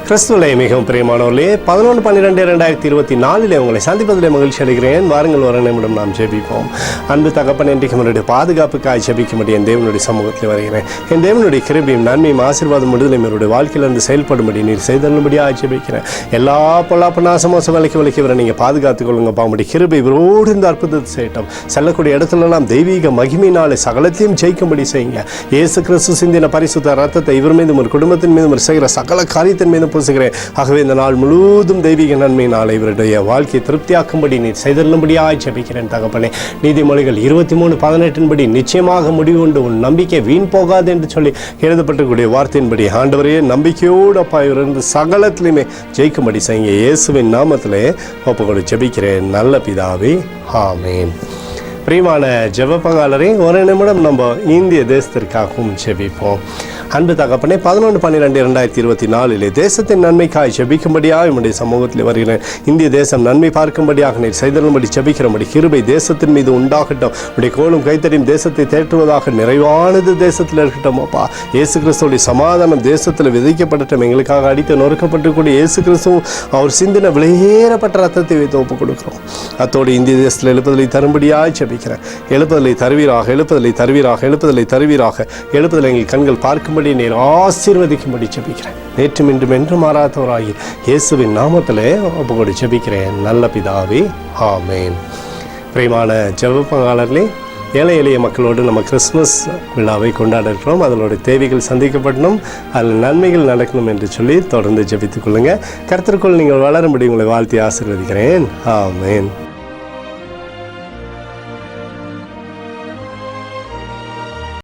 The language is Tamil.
கிறிஸ்துவிலே மிகவும் பிரியமானவர்களே, 11/12/2024 உங்களை சந்திப்பதிலே மகிழ்ச்சி அடைகிறேன். வாருங்கள், ஒரு நிமிடம் நாம் ஜெபிப்போம். அன்பு தகப்பன், இன்றைக்கு நம்முடைய பாதுகாப்புக்காய் ஜெபிக்கும்படி என் தேவனுடைய சமூகத்தில் வருகிறேன். என் தேவனுடைய கிருபையும் நன்மையும் ஆசீர்வாதம் விடுதலையும் என்னுடைய வாழ்க்கையிலிருந்து செயல்படும்படி நீர் செய்தருளும்படியாக ஜெபிக்கிறேன். எல்லா பொல்லாப்பு நாசமோசம் விலக்கி வர நீங்கள் பாதுகாத்துக் கொள்ளுங்க. பாம்புடைய கிருபை இவரோடு இந்த அற்புதத்தை செய்யட்டும். செல்லக்கூடிய இடத்துலலாம் தெய்வீக மகிமையினாலே சகலத்தையும் ஜெயிக்கும்படி செய்யுங்க. இயேசு கிறிஸ்து சிந்தின பரிசுத்த ரத்தத்தை இவர் மீதும் ஒரு குடும்பத்தின் மீதும் ஒரு செய்கிற சகல காரியத்தின் மீதும் பூசுகிறேன். ஆகவே இந்த நாள் முழுவதும் தெய்வீக நன்மையினால் இவருடைய வாழ்க்கையை திருப்தியாக்கும்படி நீர் செய்தருளும்படியாக ஜெபிக்கிறேன். தகப்பனே, நீதிமொழிகள் 23:18 படி நிச்சயமாக முடிவு உண்டு, உன் நம்பிக்கை வீண் போகாது என்று சொல்லி எழுதப்பட்டிருக்கூடிய வார்த்தையின்படி ஆண்டவரே, நம்பிக்கையோடு அப்பா இவரிருந்து சகலத்திலுமே ஜெயிக்கும்படி செய்யுங்க. இயேசுவின் நாமத்திலே ஒப்புக்கொடு ஜெபிக்கிறேன் நல்ல பிதாவே, ஆமேன். பிரியமான ஜெப பங்காளரே, ஒரு நிமிடம் நம்ம இந்திய தேசத்திற்காகவும் ஜெபிப்போம். அன்பு தகப்பனே, 11/12/2024 தேசத்தின் நன்மைக்காய் ஜெபிக்கும்படியாக என்னுடைய சமூகத்தில் வருகிறேன். இந்திய தேசம் நன்மை பார்க்கும்படியாக நீர் செய்தருளும்படி ஜெபிக்கிறபடி கிருபை தேசத்தின் மீது உண்டாகட்டும். உடைய கோலும் கைத்தறியும் தேசத்தை தேற்றுவதாக நிறைவானது தேசத்தில் இருக்கட்டும். அப்பா, இயேசு கிறிஸ்துவோடைய சமாதானம் தேசத்தில் விதைக்கப்படட்டும். எங்களுக்காக அடித்து நொறுக்கப்பட்டுக்கூடிய இயேசு கிறிஸ்துவும் அவர் சிந்தின விலையேறப்பட்ட ரத்தத்தை வைத்து ஒப்புக் கொடுக்கிறோம். அத்தோடு இந்திய தேசத்தில் எழுப்புதலை தரும்படியாக ஜெபிக்கிறேன். எழுப்புதலை தருவீராக, எழுப்புதலை தருவீராக, எழுப்புதலை தருவீராக, எழுப்புதலை எங்கள் கண்கள் பார்க்கும்படி நீர் ஆசீர்வதிக்கும்படி ஜெபிக்கிறேன். நேற்றும் இன்றும் என்று மாறாதவராகி இயேசுவின் நாமத்திலே ஒப்புக்கொடு ஜெபிக்கிறேன் நல்ல பிதாவே, ஆமேன். பிரியமான ஜெப பங்காளர்களே, ஏழை எளிய மக்களோடு நம்ம கிறிஸ்மஸ் விழாவை கொண்டாட இருக்கிறோம். அதனுடைய தேவைகள் சந்திக்கப்படணும், அதில் நன்மைகள் நடக்கணும் என்று சொல்லி தொடர்ந்து ஜெபித்துக் கொள்ளுங்கள். கர்த்தருக்குள் நீங்கள் வளரும்படி உங்களை வாழ்த்தி ஆசீர்வதிக்கிறேன். ஆமேன்.